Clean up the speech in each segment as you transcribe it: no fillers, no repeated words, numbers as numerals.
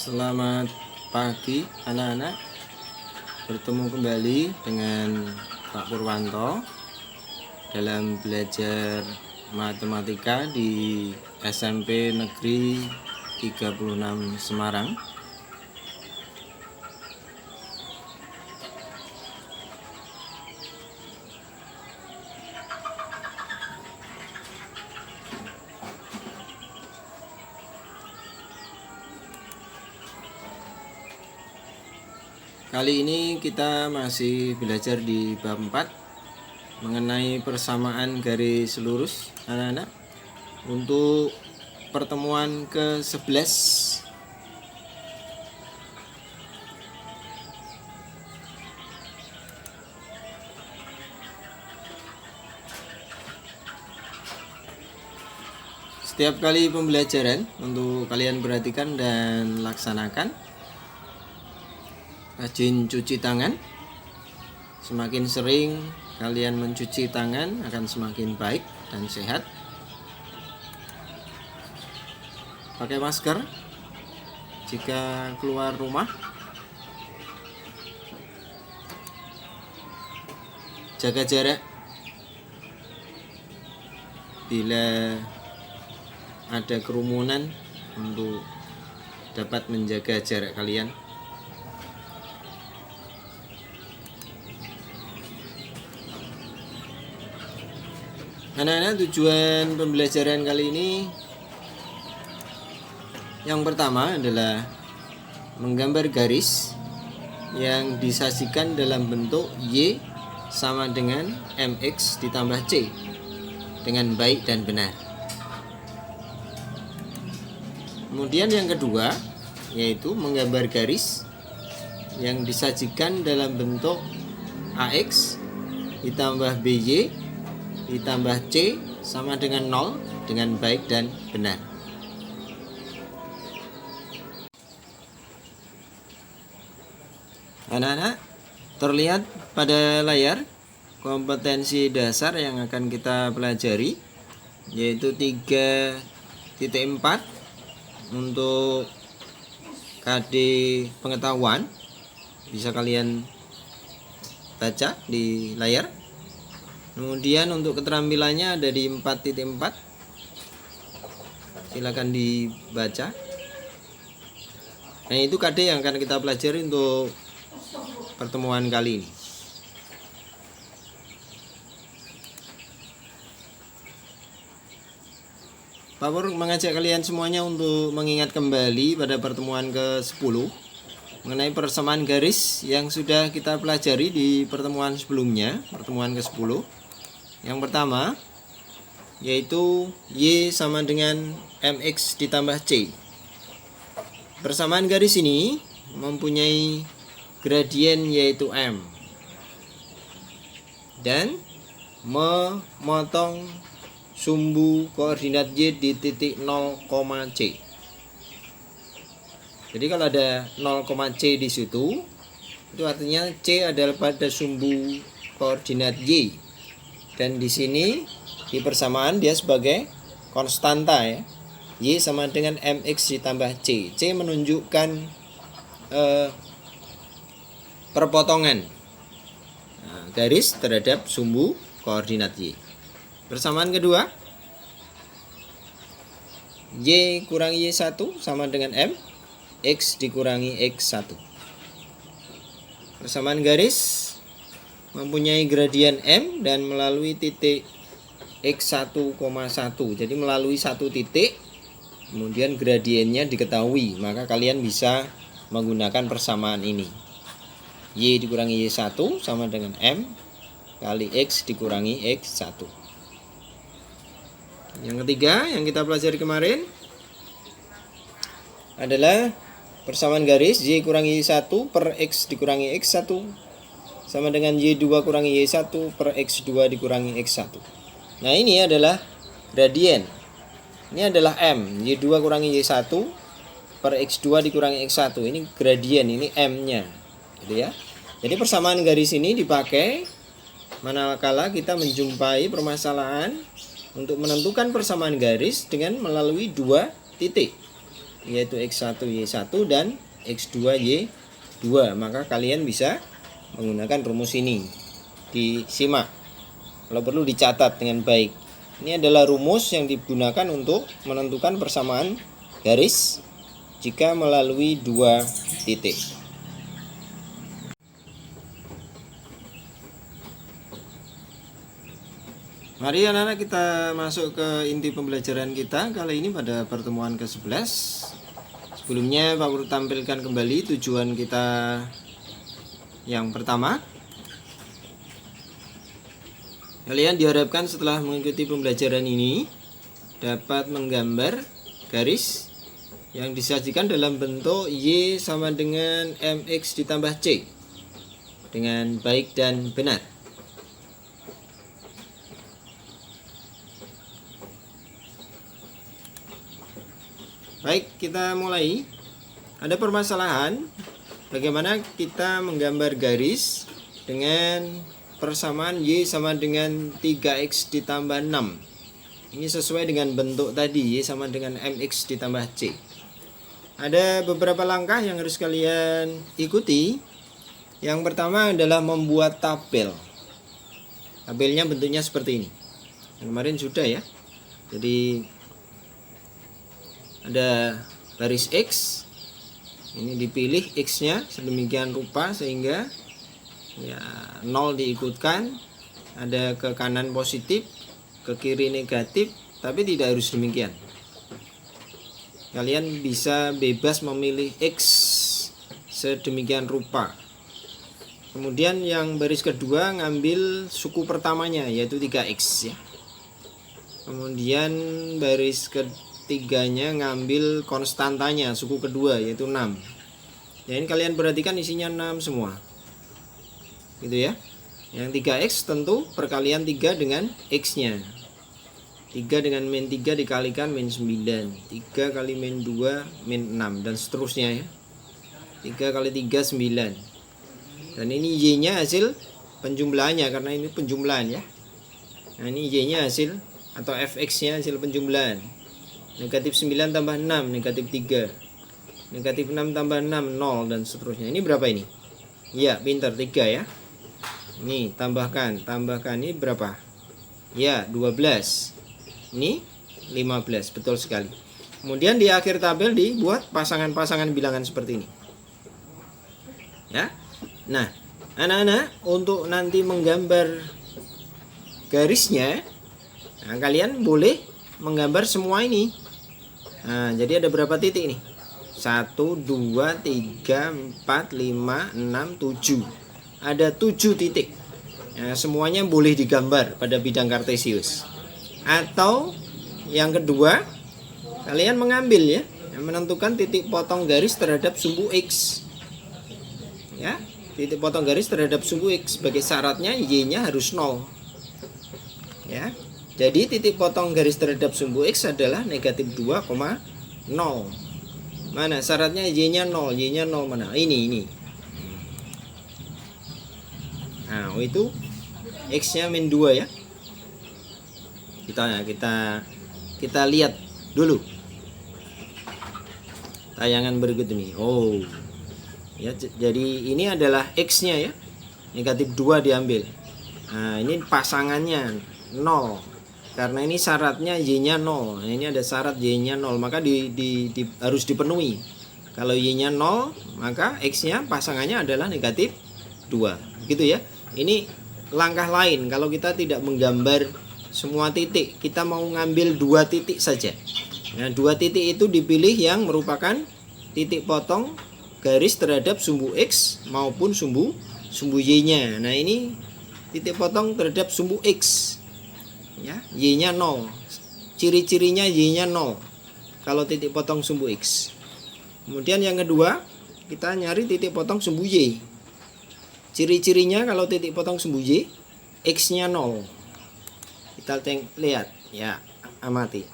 Selamat pagi anak-anak, bertemu kembali dengan Pak Purwanto dalam belajar matematika di SMP Negeri 36 Semarang. Kali ini kita masih belajar di bab 4 mengenai persamaan garis lurus anak-anak untuk pertemuan ke-11. Setiap kali pembelajaran untuk kalian perhatikan dan laksanakan. Rajin cuci tangan. Semakin sering kalian mencuci tangan akan semakin baik dan sehat. Pakai masker jika keluar rumah. Jaga jarak bila ada kerumunan untuk dapat menjaga jarak kalian. Anak-anak, tujuan pembelajaran kali ini yang pertama adalah menggambar garis yang disajikan dalam bentuk Y sama dengan MX ditambah C dengan baik dan benar. Kemudian yang kedua yaitu menggambar garis yang disajikan dalam bentuk AX ditambah BY ditambah C sama dengan 0 dengan baik dan benar. Anak-anak, terlihat pada layar kompetensi dasar yang akan kita pelajari, yaitu 3.4 untuk KD pengetahuan. Bisa kalian baca di layar. Kemudian untuk keterampilannya ada di 4.4. Silakan dibaca. Nah, itu KD yang akan kita pelajari untuk pertemuan kali ini. Pak Pur mengajak kalian semuanya untuk mengingat kembali pada pertemuan ke-10 mengenai persamaan garis yang sudah kita pelajari di pertemuan sebelumnya, pertemuan ke-10. Yang pertama yaitu Y sama dengan MX ditambah C. Persamaan garis ini mempunyai gradien yaitu M dan memotong sumbu koordinat Y di titik 0, C. Jadi kalau ada 0, C di situ, itu artinya C adalah pada sumbu koordinat Y. Dan di sini di persamaan dia sebagai konstanta ya. Y sama dengan MX ditambah C. C menunjukkan perpotongan garis terhadap sumbu koordinat Y. Persamaan kedua, Y kurangi Y1 sama dengan M, X dikurangi X1. Persamaan garis mempunyai gradien M dan melalui titik X1,1. Jadi melalui satu titik, kemudian gradiennya diketahui, maka kalian bisa menggunakan persamaan ini. Y dikurangi Y1 sama dengan M kali X dikurangi X1. Yang ketiga yang kita pelajari kemarin adalah persamaan garis Y kurangi Y1 per X dikurangi X1 sama dengan Y2 kurangi Y1 per X2 dikurangi X1. Nah, ini adalah gradien. Ini adalah M. Y2 kurangi Y1 per X2 dikurangi X1. Ini gradien, ini M-nya. Gitu ya. Jadi persamaan garis ini dipakai manakala kita menjumpai permasalahan untuk menentukan persamaan garis dengan melalui dua titik. yaitu X1 Y1 dan X2 Y2. Maka kalian bisa menggunakan rumus ini. Disimak, kalau perlu dicatat dengan baik. Ini adalah rumus yang digunakan untuk menentukan persamaan garis jika melalui dua titik. Mari anak-anak kita masuk ke inti pembelajaran kita kali ini pada pertemuan ke-11. Sebelumnya Pak Guru tampilkan kembali tujuan kita yang pertama. Kalian diharapkan setelah mengikuti pembelajaran ini dapat menggambar garis yang disajikan dalam bentuk Y sama dengan MX ditambah C dengan baik dan benar. Baik, kita mulai. Ada permasalahan bagaimana kita menggambar garis dengan persamaan Y sama dengan 3X ditambah 6. Ini sesuai dengan bentuk tadi, Y sama dengan MX ditambah C. Ada beberapa langkah yang harus kalian ikuti. Yang pertama adalah membuat tabel. Tabelnya bentuknya seperti ini. Yang kemarin sudah ya. Jadi ada garis X, ini dipilih X-nya sedemikian rupa sehingga ya 0 diikutkan, ada ke kanan positif, ke kiri negatif, tapi tidak harus demikian. Kalian bisa bebas memilih X sedemikian rupa. Kemudian yang baris kedua ngambil suku pertamanya yaitu 3X ya. Kemudian baris ketiganya ngambil konstantanya suku kedua yaitu 6. Ya, ini kalian perhatikan isinya 6 semua. Gitu ya. Yang 3X tentu perkalian 3 dengan X-nya. 3 dengan min 3 dikalikan min 9. 3 kali min 2 min 6 dan seterusnya ya. 3 kali 3 9. Dan ini Y-nya hasil penjumlahannya karena ini penjumlahan ya. Nah, ini Y-nya hasil atau Fx-nya hasil penjumlahan. Negatif 9 tambah 6, negatif 3. Negatif 6 tambah 6, 0 dan seterusnya. Ini berapa ini? Ya, pintar 3 ya. Ini tambahkan ini berapa? Ya, 12. Ini 15, betul sekali. Kemudian di akhir tabel dibuat pasangan-pasangan bilangan seperti ini. Ya. Nah, anak-anak untuk nanti menggambar garisnya, nah, kalian boleh menggambar semua ini. Nah, jadi ada berapa titik nih? 1, 2, 3, 4, 5, 6, 7. Ada 7 titik. Nah, semuanya boleh digambar pada bidang kartesius. Atau yang kedua, kalian mengambil ya, menentukan titik potong garis terhadap sumbu X. Ya, titik potong garis terhadap sumbu X sebagai syaratnya Y-nya harus 0. Ya. Jadi titik potong garis terhadap sumbu X adalah negatif 2,0. Mana syaratnya Y-nya 0? Y-nya 0 mana? Ini. Nah, itu X-nya min 2 ya. Kita lihat dulu tayangan berikut ini. Oh. Ya, jadi ini adalah X-nya ya. Negatif 2 diambil. Nah, ini pasangannya 0. Karena ini syaratnya Y-nya 0. Nah, ini ada syarat Y-nya 0, maka harus dipenuhi. Kalau Y-nya 0, maka X-nya pasangannya adalah negatif 2. Gitu ya. Ini langkah lain kalau kita tidak menggambar semua titik. Kita mau ngambil 2 titik saja. Nah, 2 titik itu dipilih yang merupakan titik potong garis terhadap sumbu X maupun sumbu Y-nya. Nah, ini titik potong terhadap sumbu X. Ya, Y-nya 0. Ciri-cirinya Y-nya 0 kalau titik potong sumbu X. Kemudian yang kedua, kita nyari titik potong sumbu Y. Ciri-cirinya kalau titik potong sumbu Y, X-nya 0. Kita lihat ya, amati.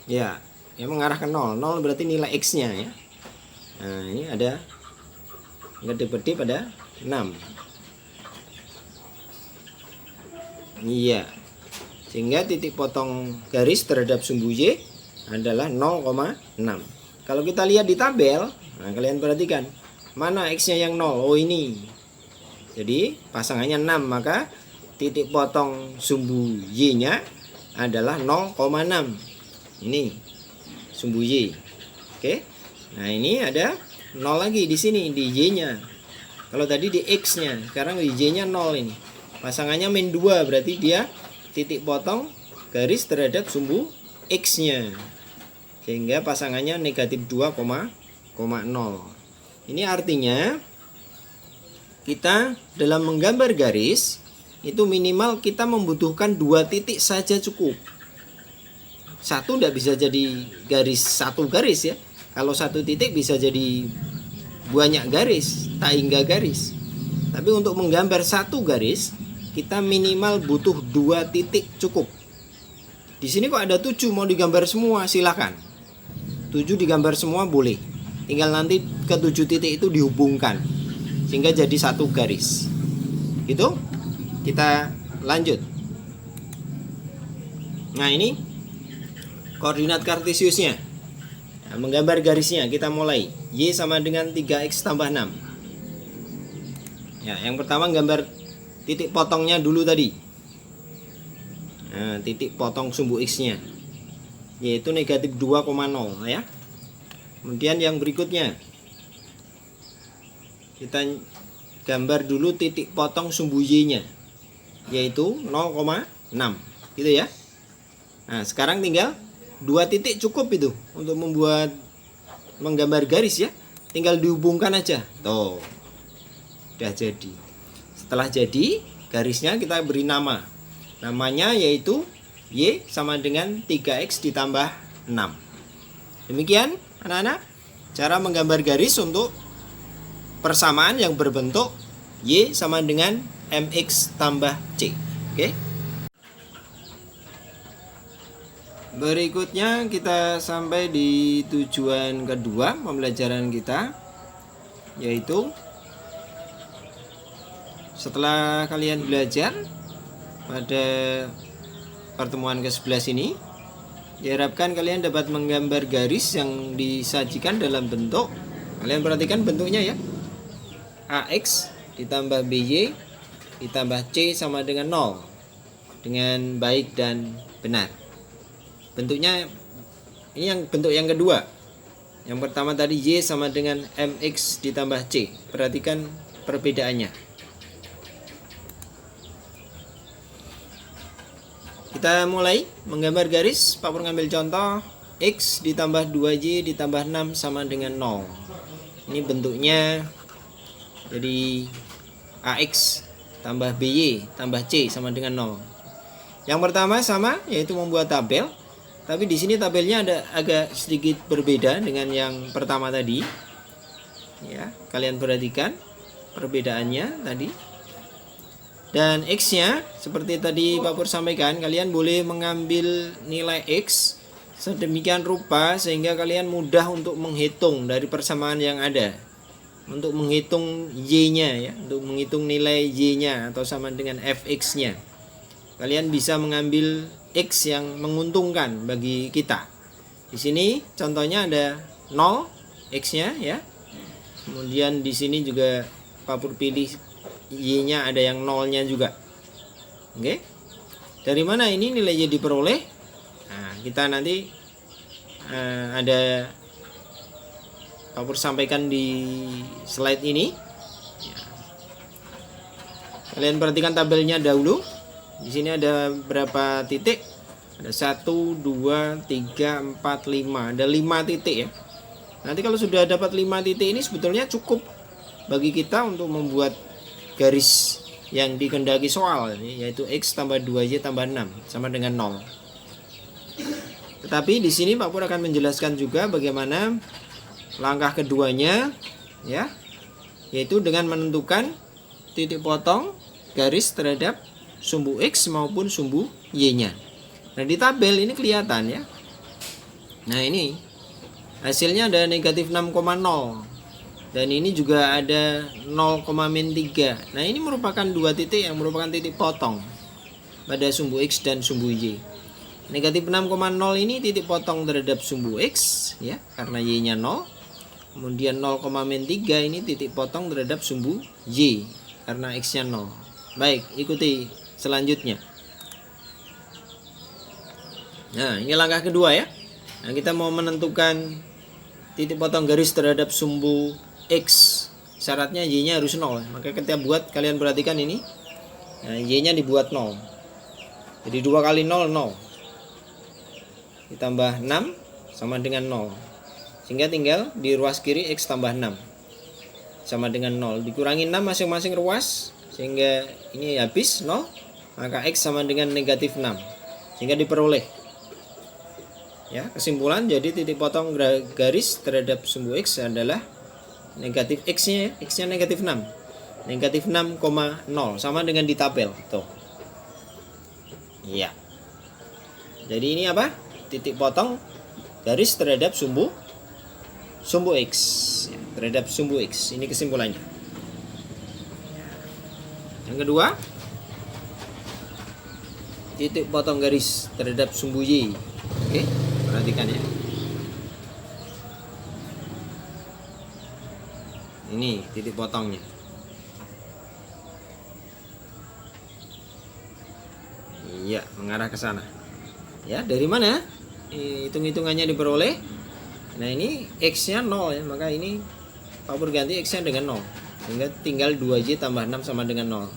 Ya, mengarah ke 0. 0 berarti nilai X-nya ya. Nah, ini ada kedip-kedip pada 6. Iya. Sehingga titik potong garis terhadap sumbu Y adalah 0,6. Kalau kita lihat di tabel, nah kalian perhatikan, mana X-nya yang 0? Oh ini. Jadi pasangannya 6, maka titik potong sumbu Y-nya adalah 0,6. Ini sumbu Y. Oke. Nah, ini ada 0 lagi di sini di Y-nya. Kalau tadi di X-nya, sekarang di Y-nya 0 ini. Pasangannya min 2, berarti dia titik potong garis terhadap sumbu X-nya. Sehingga pasangannya negatif 2,0. Ini artinya kita dalam menggambar garis itu minimal kita membutuhkan 2 titik saja cukup. Satu tidak bisa jadi garis satu garis ya. Kalau 1 titik bisa jadi banyak garis, tak hingga garis. Tapi untuk menggambar 1 garis kita minimal butuh 2 titik cukup. Di sini kok ada 7, mau digambar semua silakan. 7 digambar semua boleh. Tinggal nanti ke 7 titik itu dihubungkan sehingga jadi 1 garis. Gitu. Kita lanjut. Nah, ini koordinat kartesiusnya. Nah, menggambar garisnya kita mulai. Y sama dengan 3x tambah 6. Ya, yang pertama gambar titik potongnya dulu tadi. Nah, titik potong sumbu X-nya yaitu negatif 2,0 ya. Kemudian yang berikutnya kita gambar dulu titik potong sumbu Y-nya yaitu 0,6 gitu ya. Nah, sekarang tinggal 2 titik cukup itu untuk membuat menggambar garis ya. Tinggal dihubungkan aja. Tuh. Udah jadi. Setelah jadi, garisnya kita beri nama. Namanya yaitu Y sama dengan 3x ditambah 6. Demikian anak-anak cara menggambar garis untuk persamaan yang berbentuk Y sama dengan mx tambah c. Oke. Berikutnya kita sampai di tujuan kedua pembelajaran kita, yaitu setelah kalian belajar pada pertemuan ke-11 ini, diharapkan kalian dapat menggambar garis yang disajikan dalam bentuk, kalian perhatikan bentuknya ya, AX ditambah BY ditambah C sama dengan 0 dengan baik dan benar. Bentuknya ini yang bentuk yang kedua. Yang pertama tadi Y sama dengan MX ditambah C. Perhatikan perbedaannya. Kita mulai menggambar garis. Pak Pur ngambil contoh X ditambah 2Y ditambah 6 sama dengan 0. Ini bentuknya jadi AX tambah BY tambah C sama dengan 0. Yang pertama sama, yaitu membuat tabel. Tapi di sini tabelnya ada agak sedikit berbeda dengan yang pertama tadi. Ya, kalian perhatikan perbedaannya tadi. Dan X-nya seperti tadi Pak Pur sampaikan, kalian boleh mengambil nilai X sedemikian rupa sehingga kalian mudah untuk menghitung dari persamaan yang ada. Untuk menghitung Y-nya ya, untuk menghitung nilai Y-nya atau sama dengan Fx-nya. Kalian bisa mengambil X yang menguntungkan bagi kita. Di sini contohnya ada 0 X-nya ya. Kemudian di sini juga Pak Pur pilih Y-nya ada yang 0-nya juga. Oke. Dari mana ini nilai Y diperoleh? Nah, kita nanti ada Pak Pur sampaikan di slide ini. Ya. Kalian perhatikan tabelnya dahulu. Di sini ada berapa titik? Ada 1, 2, 3, 4, 5. Ada 5 titik ya. Nanti kalau sudah dapat 5 titik ini sebetulnya cukup bagi kita untuk membuat garis yang dikehendaki soal, yaitu X tambah 2Y tambah 6 sama dengan 0. Tetapi di sini Pak Pur akan menjelaskan juga bagaimana langkah keduanya ya, yaitu dengan menentukan titik potong garis terhadap sumbu X maupun sumbu Y-nya. Nah, di tabel ini kelihatan ya. Nah, ini hasilnya ada negatif 6,0. Dan ini juga ada 0,-3. Nah, ini merupakan 2 titik yang merupakan titik potong. pada sumbu X dan sumbu Y. Negatif 6,0 ini titik potong terhadap sumbu X ya, karena Y-nya 0. Kemudian 0,-3 ini titik potong terhadap sumbu Y karena X-nya 0. Baik, ikuti selanjutnya. Nah, ini langkah kedua ya. Nah, kita mau menentukan titik potong garis terhadap sumbu X. Syaratnya Y-nya harus 0. Maka ketika buat, kalian perhatikan ini. Nah, Y-nya dibuat 0. Jadi 2 kali 0, 0. Ditambah 6 sama dengan 0. Sehingga tinggal di ruas kiri X tambah 6 sama dengan 0. Dikurangi 6 masing-masing ruas. Sehingga ini habis 0. Maka X sama dengan negatif 6. Sehingga diperoleh. Ya, kesimpulan jadi titik potong garis terhadap sumbu X adalah negatif X-nya, X-nya negatif 6. Negatif 6,0 sama dengan di tabel tuh. Iya. Jadi ini apa? Titik potong garis terhadap sumbu X ya, terhadap sumbu X. Ini kesimpulannya. Yang kedua, titik potong garis terhadap sumbu Y. Oke, perhatikan ya. Ini titik potongnya. Iya, mengarah ke sana. Ya, dari mana? Hitung-hitungannya diperoleh. Nah, ini X-nya 0 ya, maka ini power ganti X-nya dengan 0. Sehingga tinggal 2Y tambah 6 sama dengan 0.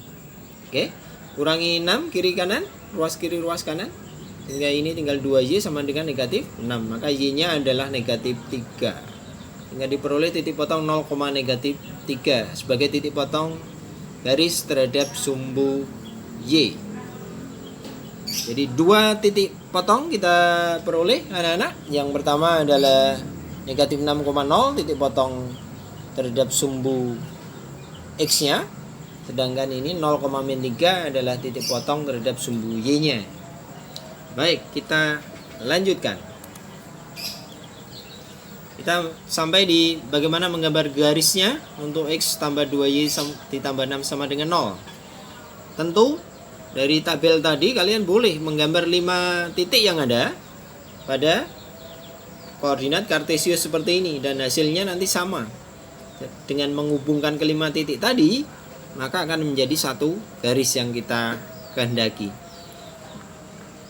Oke, kurangi 6 kiri kanan, ruas kiri ruas kanan. Sehingga ini tinggal 2Y sama dengan negatif 6. Maka Y-nya adalah negatif 3. Sehingga diperoleh titik potong 0,-3 sebagai titik potong garis terhadap sumbu Y. Jadi 2 titik potong kita peroleh anak-anak. Yang pertama adalah negatif 6,0 titik potong terhadap sumbu X-nya. Sedangkan ini 0,-3 adalah titik potong terhadap sumbu Y-nya. Baik, kita lanjutkan. Kita sampai di bagaimana menggambar garisnya untuk X tambah 2Y ditambah 6 sama dengan 0. Tentu dari tabel tadi kalian boleh menggambar 5 titik yang ada pada koordinat kartesius seperti ini. Dan hasilnya nanti sama. Dengan menghubungkan kelima titik tadi, maka akan menjadi satu garis yang kita kehendaki.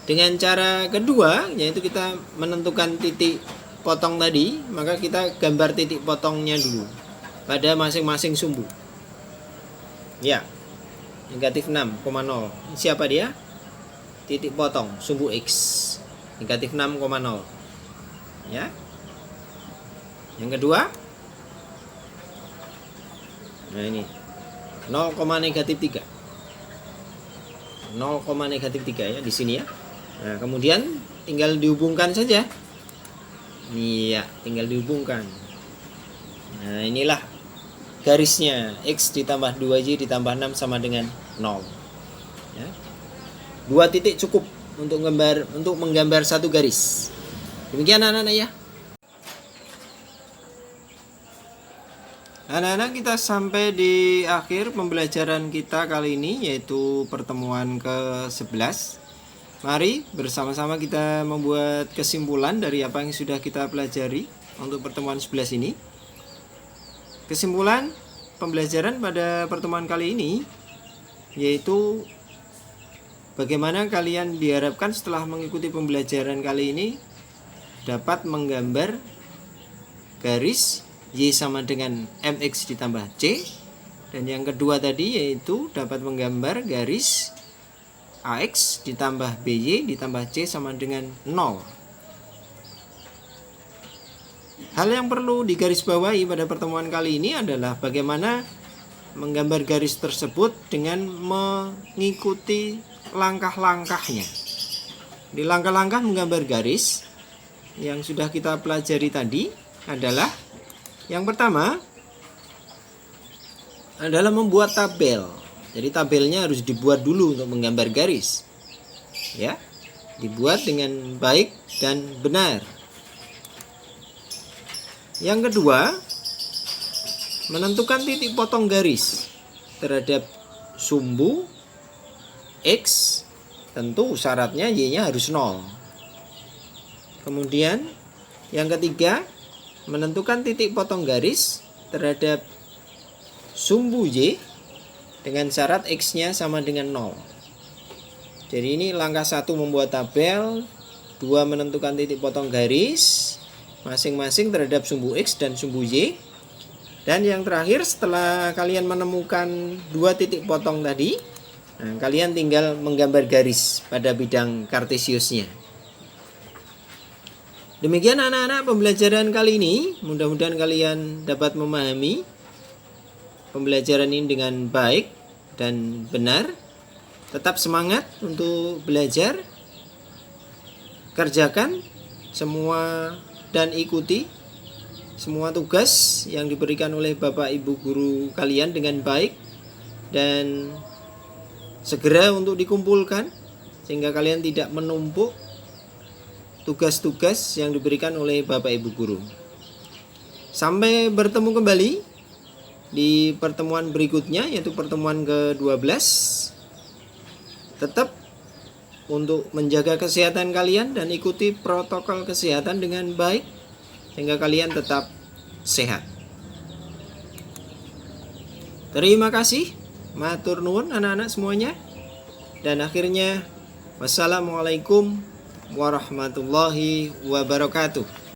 Dengan cara kedua, yaitu kita menentukan titik potong tadi, maka kita gambar titik potongnya dulu pada masing-masing sumbu. Ya, negatif 6,0. Siapa dia? Titik potong sumbu X. Negatif 6,0. Ya. Yang kedua, nah ini 0,-3. 0,-3 ya di sini ya. Nah, kemudian tinggal dihubungkan saja. Iya, tinggal dihubungkan. Nah, inilah garisnya. X ditambah 2Y ditambah 6 sama dengan 0. Ya. 2 titik cukup untuk menggambar satu garis. Demikian anak-anak ya. Anak-anak, kita sampai di akhir pembelajaran kita kali ini, yaitu pertemuan ke-11. Mari bersama-sama kita membuat kesimpulan dari apa yang sudah kita pelajari untuk pertemuan 11 ini. Kesimpulan pembelajaran pada pertemuan kali ini yaitu bagaimana kalian diharapkan setelah mengikuti pembelajaran kali ini dapat menggambar garis Y sama dengan MX ditambah C. Dan yang kedua tadi yaitu dapat menggambar garis AX ditambah BY ditambah C sama dengan 0. Hal yang perlu digarisbawahi pada pertemuan kali ini adalah bagaimana menggambar garis tersebut dengan mengikuti langkah-langkahnya. Di langkah-langkah menggambar garis yang sudah kita pelajari tadi adalah yang pertama adalah membuat tabel. Jadi tabelnya harus dibuat dulu untuk menggambar garis. Ya, dibuat dengan baik dan benar. Yang kedua, menentukan titik potong garis terhadap sumbu X tentu syaratnya Y-nya harus 0. Kemudian yang ketiga, menentukan titik potong garis terhadap sumbu Y dengan syarat X-nya sama dengan 0. Jadi ini langkah 1 membuat tabel, 2 menentukan titik potong garis masing-masing terhadap sumbu X dan sumbu Y. Dan yang terakhir, setelah kalian menemukan 2 titik potong tadi, nah, kalian tinggal menggambar garis pada bidang kartesiusnya. Demikian anak-anak pembelajaran kali ini. Mudah-mudahan kalian dapat memahami pembelajaran ini dengan baik dan benar. Tetap semangat untuk belajar. Kerjakan semua dan ikuti semua tugas yang diberikan oleh Bapak Ibu guru kalian dengan baik, dan segera untuk dikumpulkan sehingga kalian tidak menumpuk tugas-tugas yang diberikan oleh Bapak Ibu guru. Sampai bertemu kembali di pertemuan berikutnya, yaitu pertemuan ke-12. Tetap untuk menjaga kesehatan kalian dan ikuti protokol kesehatan dengan baik sehingga kalian tetap sehat. Terima kasih, matur nuwun anak-anak semuanya. Dan akhirnya, wassalamualaikum warahmatullahi wabarakatuh.